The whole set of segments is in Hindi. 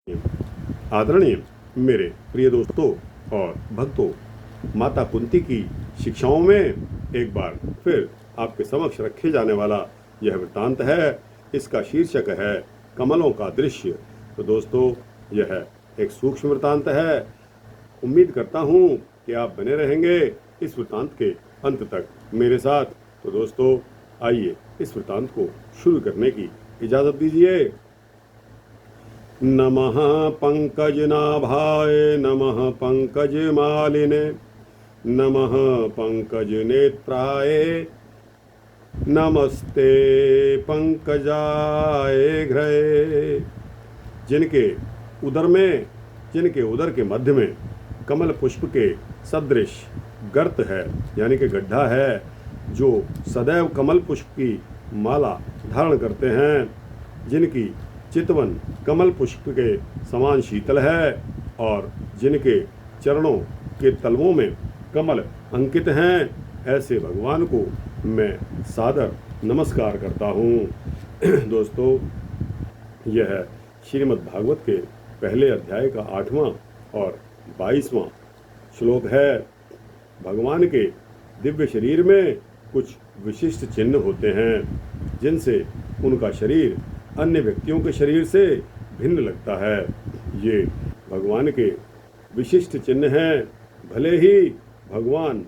आदरणीय मेरे प्रिय दोस्तों और भक्तों, माता कुंती की शिक्षाओं में एक बार फिर आपके समक्ष रखे जाने वाला यह वृत्तांत है। इसका शीर्षक है कमलों का दृश्य। तो दोस्तों, यह एक सूक्ष्म वृत्तांत है। उम्मीद करता हूँ कि आप बने रहेंगे इस वृत्तांत के अंत तक मेरे साथ। तो दोस्तों, आइए इस वृत्तांत को शुरू करने की इजाज़त दीजिए। नमः पंकजनाभाय नमः पंकजमालिने नमः पंकजनेत्राय नमस्ते पंकजाय घ्रये। जिनके उदर के मध्य में कमल पुष्प के सदृश गर्त है, यानी कि गड्ढा है, जो सदैव कमल पुष्प की माला धारण करते हैं, जिनकी चितवन कमल पुष्प के समान शीतल है और जिनके चरणों के तलवों में कमल अंकित हैं, ऐसे भगवान को मैं सादर नमस्कार करता हूँ। दोस्तों, यह श्रीमद् भागवत के पहले अध्याय का 8वां और 22वां श्लोक है। भगवान के दिव्य शरीर में कुछ विशिष्ट चिन्ह होते हैं, जिनसे उनका शरीर अन्य व्यक्तियों के शरीर से भिन्न लगता है। ये भगवान के विशिष्ट चिन्ह हैं। भले ही भगवान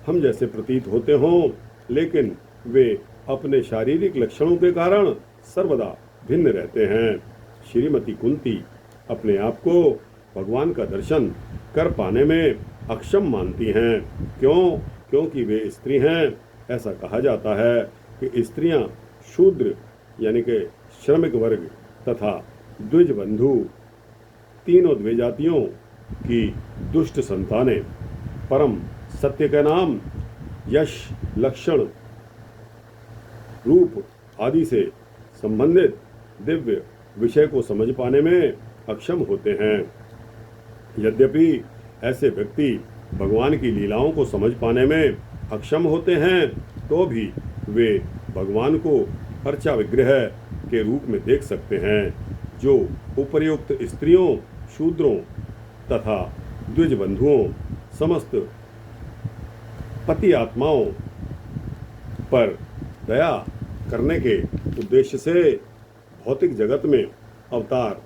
हम जैसे प्रतीत होते हों, लेकिन वे अपने शारीरिक लक्षणों के कारण सर्वदा भिन्न रहते हैं। श्रीमती कुंती अपने आप को भगवान का दर्शन कर पाने में अक्षम मानती हैं। क्योंकि वे स्त्री हैं। ऐसा कहा जाता है कि स्त्रियां शूद्र यानी कि श्रमिक वर्ग तथा द्विज बंधु, तीनों द्विजातियों की दुष्ट संतानें परम सत्य के नाम, यश, लक्षण, रूप आदि से संबंधित दिव्य विषय को समझ पाने में अक्षम होते हैं। यद्यपि ऐसे व्यक्ति भगवान की लीलाओं को समझ पाने में अक्षम होते हैं, तो भी वे भगवान को अर्चा विग्रह के रूप में देख सकते हैं, जो उपर्युक्त स्त्रियों, शूद्रों तथा द्विज बंधुओं, समस्त पति आत्माओं पर दया करने के उद्देश्य से भौतिक जगत में अवतार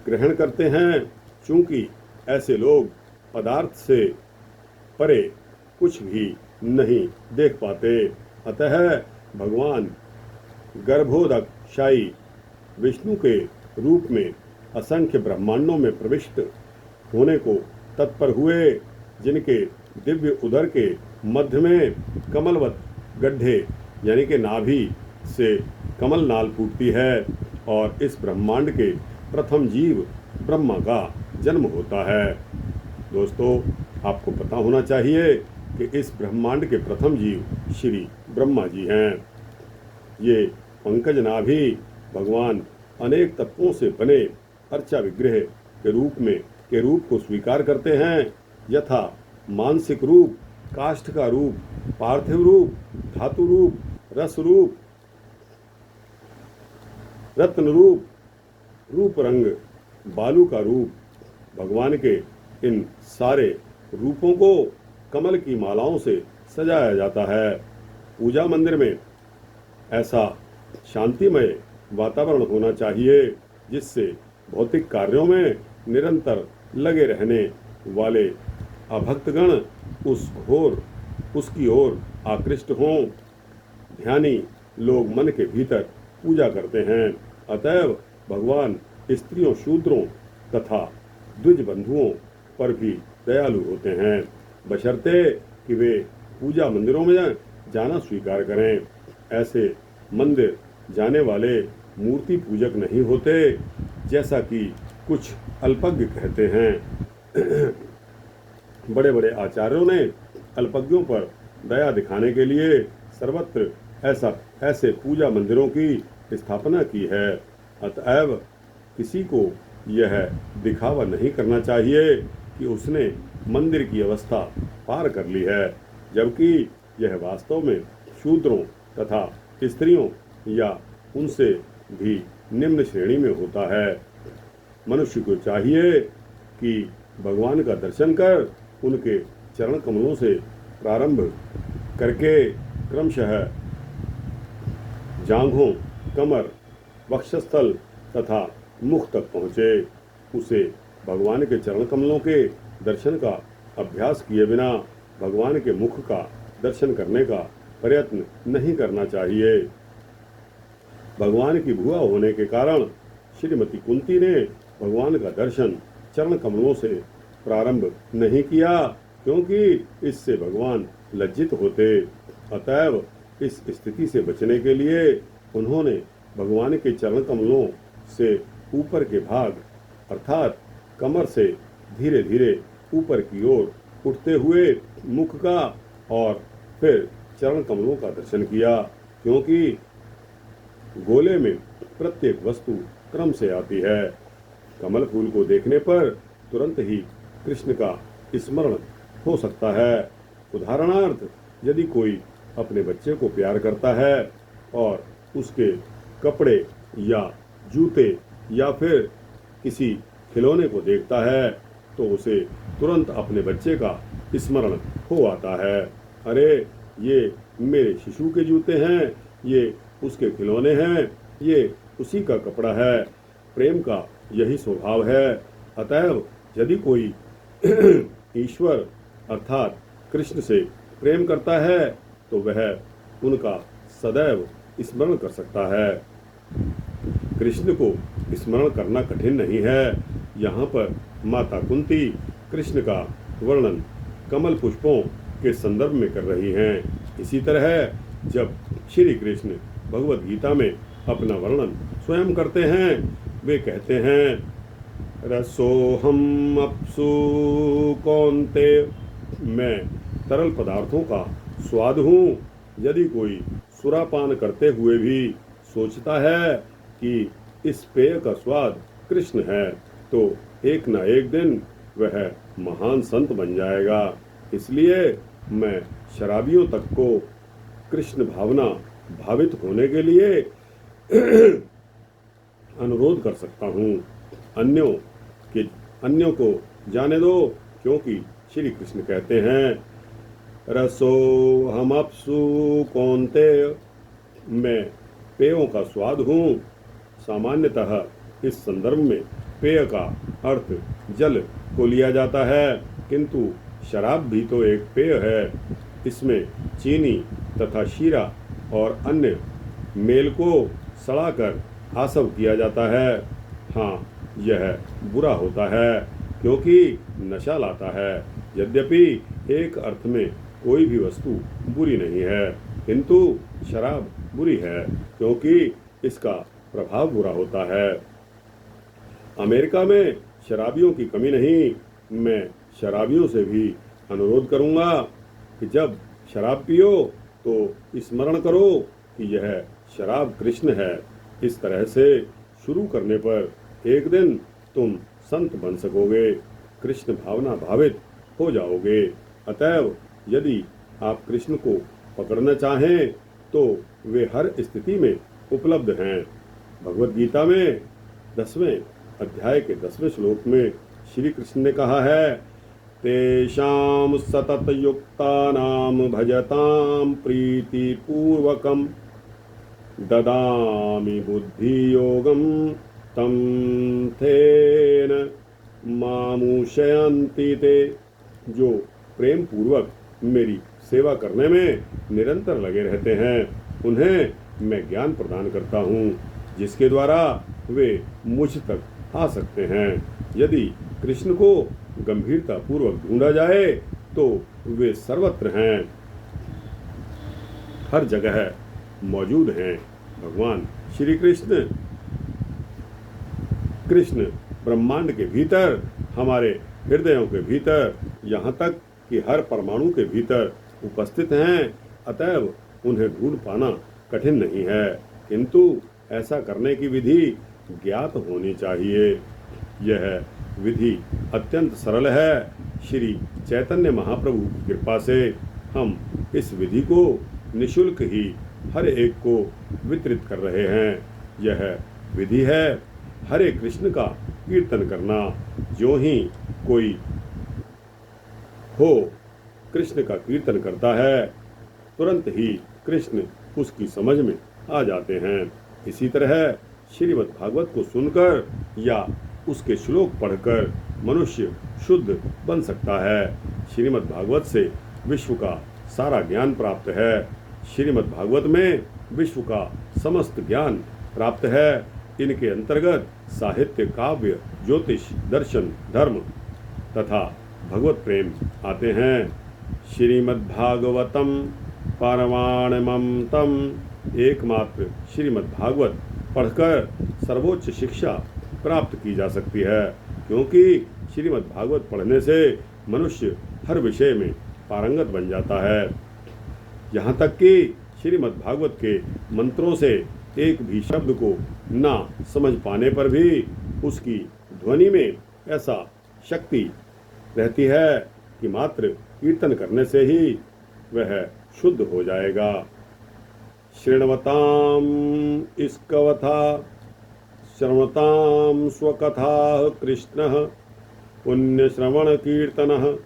ग्रहण करते हैं। चूंकि ऐसे लोग पदार्थ से परे कुछ भी नहीं देख पाते, अतः भगवान गर्भोदकशायी विष्णु के रूप में असंख्य ब्रह्मांडों में प्रविष्ट होने को तत्पर हुए, जिनके दिव्य उदर के मध्य में कमलवत गड्ढे यानी कि नाभि से कमल नाल फूटती है, और इस ब्रह्मांड के प्रथम जीव ब्रह्मा का जन्म होता है। दोस्तों, आपको पता होना चाहिए कि इस ब्रह्मांड के प्रथम जीव श्री ब्रह्मा जी हैं। ये पंकज नाभि भगवान अनेक तत्वों से बने अर्चा विग्रह के रूप को स्वीकार करते हैं, यथा मानसिक रूप, काष्ठ का रूप, पार्थिव रूप, धातु रूप, रस रूप, रत्न रूप, रूप रंग, बालू का रूप। भगवान के इन सारे रूपों को कमल की मालाओं से सजाया जाता है। पूजा मंदिर में ऐसा शांतिमय वातावरण होना चाहिए, जिससे भौतिक कार्यों में निरंतर लगे रहने वाले अभक्तगण उसकी ओर आकृष्ट हों। ध्यानी लोग मन के भीतर पूजा करते हैं। अतएव भगवान स्त्रियों, शूद्रों तथा द्विज बंधुओं पर भी दयालु होते हैं, बशर्ते कि वे पूजा मंदिरों में जाना स्वीकार करें। ऐसे मंदिर जाने वाले मूर्ति पूजक नहीं होते, जैसा कि कुछ अल्पज्ञ कहते हैं। बड़े बड़े आचार्यों ने अल्पज्ञों पर दया दिखाने के लिए सर्वत्र ऐसे पूजा मंदिरों की स्थापना की है। अतएव किसी को यह दिखावा नहीं करना चाहिए कि उसने मंदिर की अवस्था पार कर ली है, जबकि यह वास्तव में शूद्रों तथा स्त्रियों या उनसे भी निम्न श्रेणी में होता है। मनुष्य को चाहिए कि भगवान का दर्शन कर उनके चरण कमलों से प्रारंभ करके क्रमशः जांघों, कमर, वक्षस्थल तथा मुख तक पहुँचे। उसे भगवान के चरण कमलों के दर्शन का अभ्यास किए बिना भगवान के मुख का दर्शन करने का प्रयत्न नहीं करना चाहिए। भगवान की भुआ होने के कारण श्रीमती कुंती ने भगवान का दर्शन चरण कमलों से प्रारंभ नहीं किया, क्योंकि इससे भगवान लज्जित होते। अतएव इस स्थिति से बचने के लिए उन्होंने भगवान के चरण कमलों से ऊपर के भाग अर्थात कमर से धीरे धीरे ऊपर की ओर उठते हुए मुख का और फिर चरण कमलों का दर्शन किया, क्योंकि गोले में प्रत्येक वस्तु क्रम से आती है। कमल फूल को देखने पर तुरंत ही कृष्ण का स्मरण हो सकता है। उदाहरणार्थ, यदि कोई अपने बच्चे को प्यार करता है और उसके कपड़े या जूते या फिर किसी खिलौने को देखता है तो उसे तुरंत अपने बच्चे का स्मरण हो आता है। अरे, ये मेरे शिशु के जूते हैं, ये उसके खिलौने हैं, ये उसी का कपड़ा है। प्रेम का यही स्वभाव है। अतएव यदि कोई ईश्वर अर्थात कृष्ण से प्रेम करता है तो वह उनका सदैव स्मरण कर सकता है। कृष्ण को स्मरण करना कठिन नहीं है। यहाँ पर माता कुंती कृष्ण का वर्णन कमल पुष्पों के संदर्भ में कर रही हैं। इसी तरह जब श्री कृष्ण भगवद गीता में अपना वर्णन स्वयं करते हैं, वे कहते हैं, रसोहम अप्सु कौन्तेय, मैं तरल पदार्थों का स्वाद हूँ। यदि कोई सुरापान करते हुए भी सोचता है कि इस पेय का स्वाद कृष्ण है, तो एक न एक दिन वह महान संत बन जाएगा। इसलिए मैं शराबियों तक को कृष्ण भावना भावित होने के लिए अनुरोध कर सकता हूँ। अन्यों को जाने दो, क्योंकि श्री कृष्ण कहते हैं, रसो हमअप्सु कौन्तेय, मैं पेयों का स्वाद हूँ। सामान्यतः इस संदर्भ में पेय का अर्थ जल को लिया जाता है, किंतु शराब भी तो एक पेय है। इसमें चीनी तथा शीरा और अन्य मेल को सड़ाकर आसव किया जाता है। हाँ, यह बुरा होता है, क्योंकि नशा लाता है। यद्यपि एक अर्थ में कोई भी वस्तु बुरी नहीं है, किंतु शराब बुरी है, क्योंकि इसका प्रभाव बुरा होता है। अमेरिका में शराबियों की कमी नहीं। मैं शराबियों से भी अनुरोध करूंगा कि जब शराब पियो तो स्मरण करो कि यह शराब कृष्ण है। इस तरह से शुरू करने पर एक दिन तुम संत बन सकोगे, कृष्ण भावना भावित हो जाओगे। अतएव यदि आप कृष्ण को पकड़ना चाहें तो वे हर स्थिति में उपलब्ध हैं। भगवद गीता में 10वें अध्याय के 10वें श्लोक में श्री कृष्ण ने कहा है, तेषां सतत युक्तानां भजतां प्रीतिपूर्वकं ददामि बुद्धि योगं तं तेन मामुष्यन्ति ते। जो प्रेम पूर्वक मेरी सेवा करने में निरंतर लगे रहते हैं, उन्हें मैं ज्ञान प्रदान करता हूँ, जिसके द्वारा वे मुझ तक आ सकते हैं। यदि कृष्ण को गंभीरता पूर्वक ढूंढा जाए तो वे सर्वत्र हैं, हर जगह मौजूद हैं। भगवान श्री कृष्ण ब्रह्मांड के भीतर, हमारे हृदयों के भीतर, यहाँ तक कि हर परमाणु के भीतर उपस्थित हैं। अतएव उन्हें ढूंढ पाना कठिन नहीं है, किंतु ऐसा करने की विधि ज्ञात होनी चाहिए। यह विधि अत्यंत सरल है। श्री चैतन्य महाप्रभु की कृपा से हम इस विधि को निःशुल्क ही हर एक को वितरित कर रहे हैं। यह विधि है हरे कृष्ण का कीर्तन करना। जो ही कोई हो कृष्ण का कीर्तन करता है, तुरंत ही कृष्ण उसकी समझ में आ जाते हैं। इसी तरह श्रीमद् भागवत को सुनकर या उसके श्लोक पढ़कर मनुष्य शुद्ध बन सकता है। श्रीमद् भागवत से विश्व का सारा ज्ञान प्राप्त है। श्रीमद् भागवत में विश्व का समस्त ज्ञान प्राप्त है। इनके अंतर्गत साहित्य, काव्य, ज्योतिष, दर्शन, धर्म तथा भगवत प्रेम आते हैं। श्रीमद् भागवतम पारमाणमं तम, एकमात्र श्रीमद् भागवत पढ़कर सर्वोच्च शिक्षा प्राप्त की जा सकती है, क्योंकि श्रीमद् भागवत पढ़ने से मनुष्य हर विषय में पारंगत बन जाता है। यहाँ तक कि श्रीमद् भागवत के मंत्रों से एक भी शब्द को ना समझ पाने पर भी उसकी ध्वनि में ऐसा शक्ति रहती है कि मात्र कीर्तन करने से ही वह शुद्ध हो जाएगा। शृण्वताम इसकवथा श्रवताम स्वकथा कृष्ण पुण्य श्रवण कीर्तन।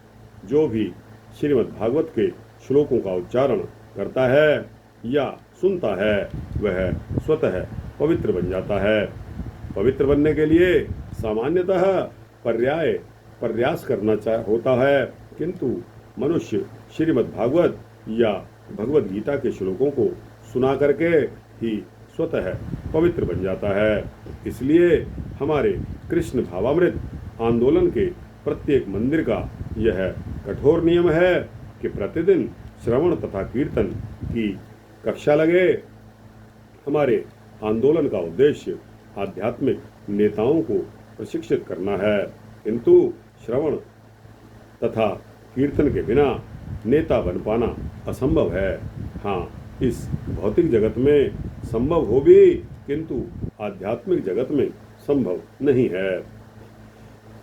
जो भी श्रीमद् भागवत के श्लोकों का उच्चारण करता है या सुनता है वह स्वतः पवित्र बन जाता है। पवित्र बनने के लिए सामान्यतः प्रयास करना होता है, किंतु मनुष्य श्रीमद् भागवत या भगवद गीता के श्लोकों को सुना करके ही स्वतः पवित्र बन जाता है। इसलिए हमारे कृष्ण भावामृत आंदोलन के प्रत्येक मंदिर का यह कठोर नियम है कि प्रतिदिन श्रवण तथा कीर्तन की कक्षा लगे। हमारे आंदोलन का उद्देश्य आध्यात्मिक नेताओं को प्रशिक्षित करना है, किंतु श्रवण तथा कीर्तन के बिना नेता बन पाना असंभव है। हाँ, इस भौतिक जगत में संभव हो भी, किंतु आध्यात्मिक जगत में संभव नहीं है।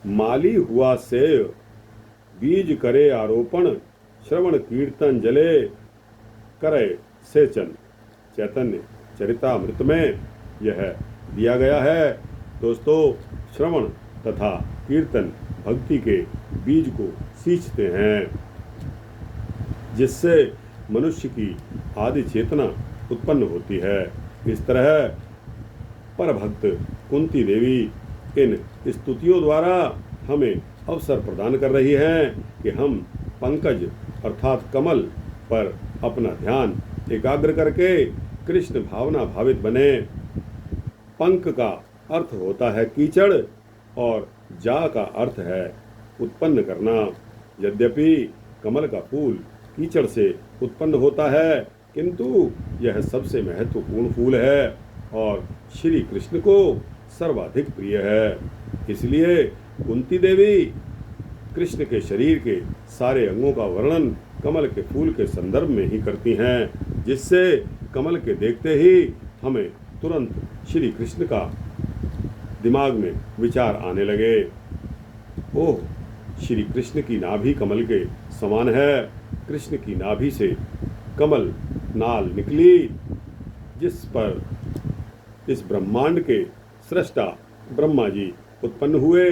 माली हुआ सेव बीज करे आरोपण, श्रवण कीर्तन जले करे सेचन। चैतन्य चरितामृत में यह दिया गया है। दोस्तों, श्रवण तथा कीर्तन भक्ति के बीज को सींचते हैं, जिससे मनुष्य की आदि चेतना उत्पन्न होती है। इस तरह परभक्त कुंती देवी इन स्तुतियों द्वारा हमें अवसर प्रदान कर रही हैं कि हम पंकज अर्थात कमल पर अपना ध्यान एकाग्र करके कृष्ण भावना भावित बने। पंक का अर्थ होता है कीचड़ और जा का अर्थ है उत्पन्न करना। यद्यपि कमल का फूल कीचड़ से उत्पन्न होता है, किंतु यह सबसे महत्वपूर्ण फूल है और श्री कृष्ण को सर्वाधिक प्रिय है। इसलिए कुंती देवी कृष्ण के शरीर के सारे अंगों का वर्णन कमल के फूल के संदर्भ में ही करती हैं, जिससे कमल के देखते ही हमें तुरंत श्री कृष्ण का दिमाग में विचार आने लगे। ओह, श्री कृष्ण की नाभि कमल के समान है। कृष्ण की नाभि से कमल नाल निकली, जिस पर इस ब्रह्मांड के सृष्टा ब्रह्मा जी उत्पन्न हुए।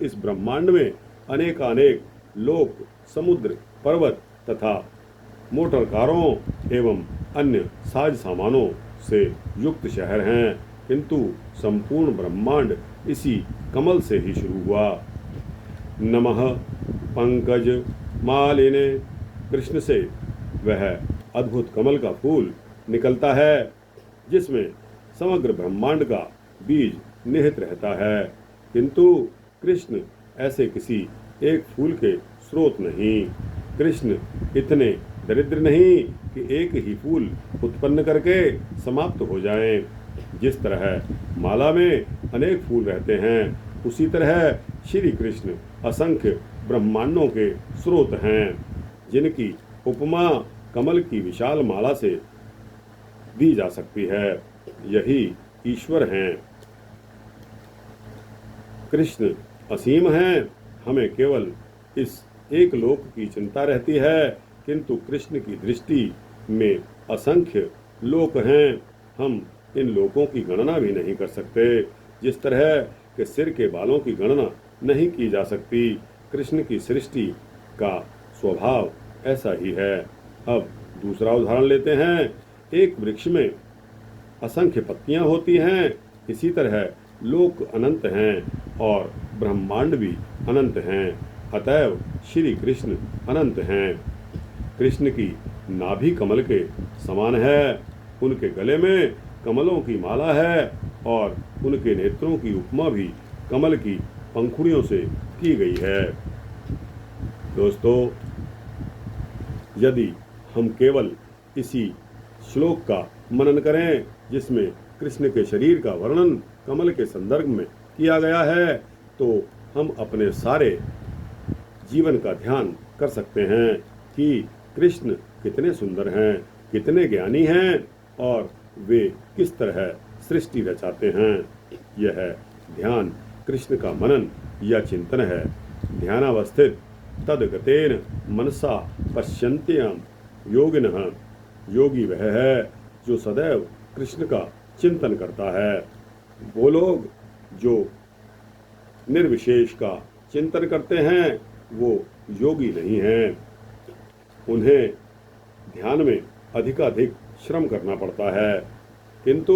इस ब्रह्मांड में अनेकानेक लोक, समुद्र, पर्वत तथा मोटर कारों एवं अन्य साज सामानों से युक्त शहर हैं, किंतु संपूर्ण ब्रह्मांड इसी कमल से ही शुरू हुआ। नमः पंकज मालिने, कृष्ण से वह अद्भुत कमल का फूल निकलता है, जिसमें समग्र ब्रह्मांड का बीज निहित रहता है। किंतु कृष्ण ऐसे किसी एक फूल के स्रोत नहीं। कृष्ण इतने दरिद्र नहीं कि एक ही फूल उत्पन्न करके समाप्त हो जाएं। जिस तरह माला में अनेक फूल रहते हैं, उसी तरह श्री कृष्ण असंख्य ब्रह्मांडों के स्रोत हैं, जिनकी उपमा कमल की विशाल माला से दी जा सकती है। यही ईश्वर हैं। कृष्ण असीम हैं। हमें केवल इस एक लोक की चिंता रहती है, किंतु कृष्ण की दृष्टि में असंख्य लोक हैं। हम इन लोकों की गणना भी नहीं कर सकते। जिस तरह कि सिर के बालों की गणना नहीं की जा सकती। कृष्ण की सृष्टि का स्वभाव ऐसा ही है। अब दूसरा उदाहरण लेते हैं। एक वृक्ष में असंख्य पत्तियां होती हैं, इसी तरह लोक अनंत हैं और ब्रह्मांड भी अनंत हैं, अतएव श्री कृष्ण अनंत हैं। कृष्ण की नाभि कमल के समान है, उनके गले में कमलों की माला है और उनके नेत्रों की उपमा भी कमल की पंखुड़ियों से की गई है। दोस्तों, यदि हम केवल इसी श्लोक का मनन करें जिसमें कृष्ण के शरीर का वर्णन कमल के संदर्भ में किया गया है, तो हम अपने सारे जीवन का ध्यान कर सकते हैं कि कृष्ण कितने सुंदर हैं, कितने ज्ञानी हैं और वे किस तरह सृष्टि रचाते हैं। यह ध्यान कृष्ण का मनन या चिंतन है। ध्यानावस्थित तद्गतेन मनसा पश्यन्त्यं योगिनः, योगी वह है जो सदैव कृष्ण का चिंतन करता है। वो लोग जो निर्विशेष का चिंतन करते हैं वो योगी नहीं हैं। उन्हें ध्यान में अधिकाधिक श्रम करना पड़ता है, किंतु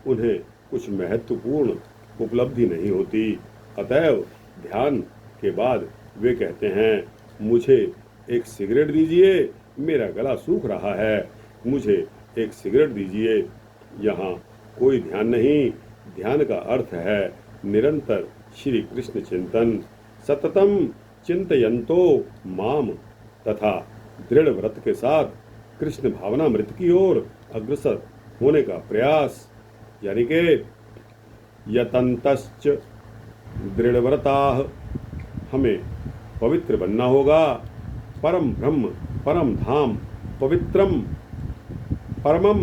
उन्हें कुछ महत्वपूर्ण उपलब्धि नहीं होती। अतएव ध्यान के बाद वे कहते हैं, मुझे एक सिगरेट दीजिए, मेरा गला सूख रहा है, मुझे एक सिगरेट दीजिए। यहाँ कोई ध्यान नहीं। ध्यान का अर्थ है निरंतर श्री कृष्ण चिंतन, सततम चिंतयन्तो माम, तथा दृढ़ व्रत के साथ कृष्ण भावनामृत की ओर अग्रसर होने का प्रयास। यानी कि यतन्तश्च दृढ़व्रताः, हमें पवित्र बनना होगा। परम ब्रह्म परम धाम पवित्रम परमम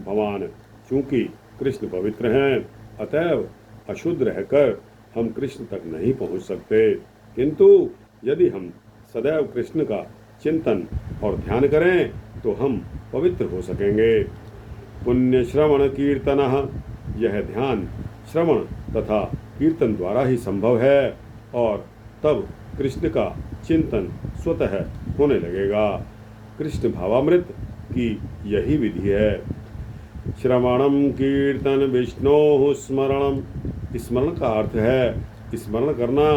भवान, चूंकि कृष्ण पवित्र हैं, अतएव अशुद्ध रहकर हम कृष्ण तक नहीं पहुंच सकते। किंतु यदि हम सदैव कृष्ण का चिंतन और ध्यान करें तो हम पवित्र हो सकेंगे। पुण्य श्रवण कीर्तनः, यह ध्यान श्रवण तथा कीर्तन द्वारा ही संभव है और तब कृष्ण का चिंतन स्वतः होने लगेगा। कृष्ण भावामृत की यही विधि है। श्रवणम कीर्तन विष्णोः स्मरणम, स्मरण का अर्थ है स्मरण करना।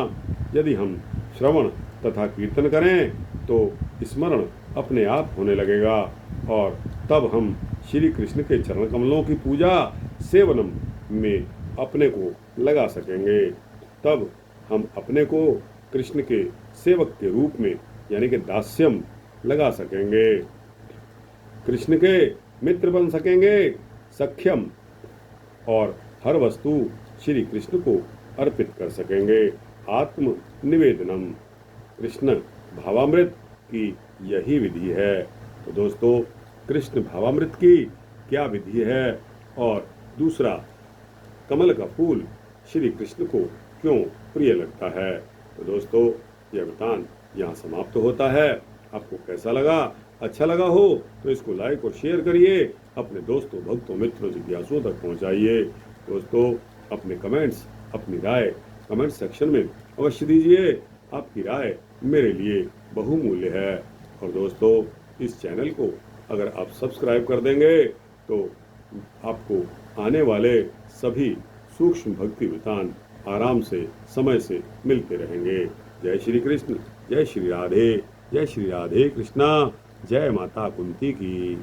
यदि हम श्रवण तथा कीर्तन करें तो स्मरण अपने आप होने लगेगा और तब हम श्री कृष्ण के चरण कमलों की पूजा सेवनम में अपने को लगा सकेंगे। तब हम अपने को कृष्ण के सेवक के रूप में यानी कि दास्यम लगा सकेंगे, कृष्ण के मित्र बन सकेंगे, सख्यम, और हर वस्तु श्री कृष्ण को अर्पित कर सकेंगे। आत्म निवेदनम, कृष्ण भावामृत की यही विधि है। तो दोस्तों, कृष्ण भावामृत की क्या विधि है और दूसरा कमल का फूल श्री कृष्ण को क्यों प्रिय लगता है। तो दोस्तों, यह वृतांत यहाँ समाप्त होता है। आपको कैसा लगा? अच्छा लगा हो तो इसको लाइक और शेयर करिए, अपने दोस्तों, भक्तों, मित्रों, जिज्ञासुओं तक पहुँचाइए। दोस्तों, अपने कमेंट्स, अपनी राय कमेंट सेक्शन में अवश्य दीजिए। आपकी राय मेरे लिए बहुमूल्य है। और दोस्तों, इस चैनल को अगर आप सब्सक्राइब कर देंगे तो आपको आने वाले सभी सूक्ष्म भक्ति वृतांत आराम से, समय से मिलते रहेंगे। जय श्री कृष्ण, जय श्री राधे, जय श्री राधे कृष्णा, जय माता कुंती की।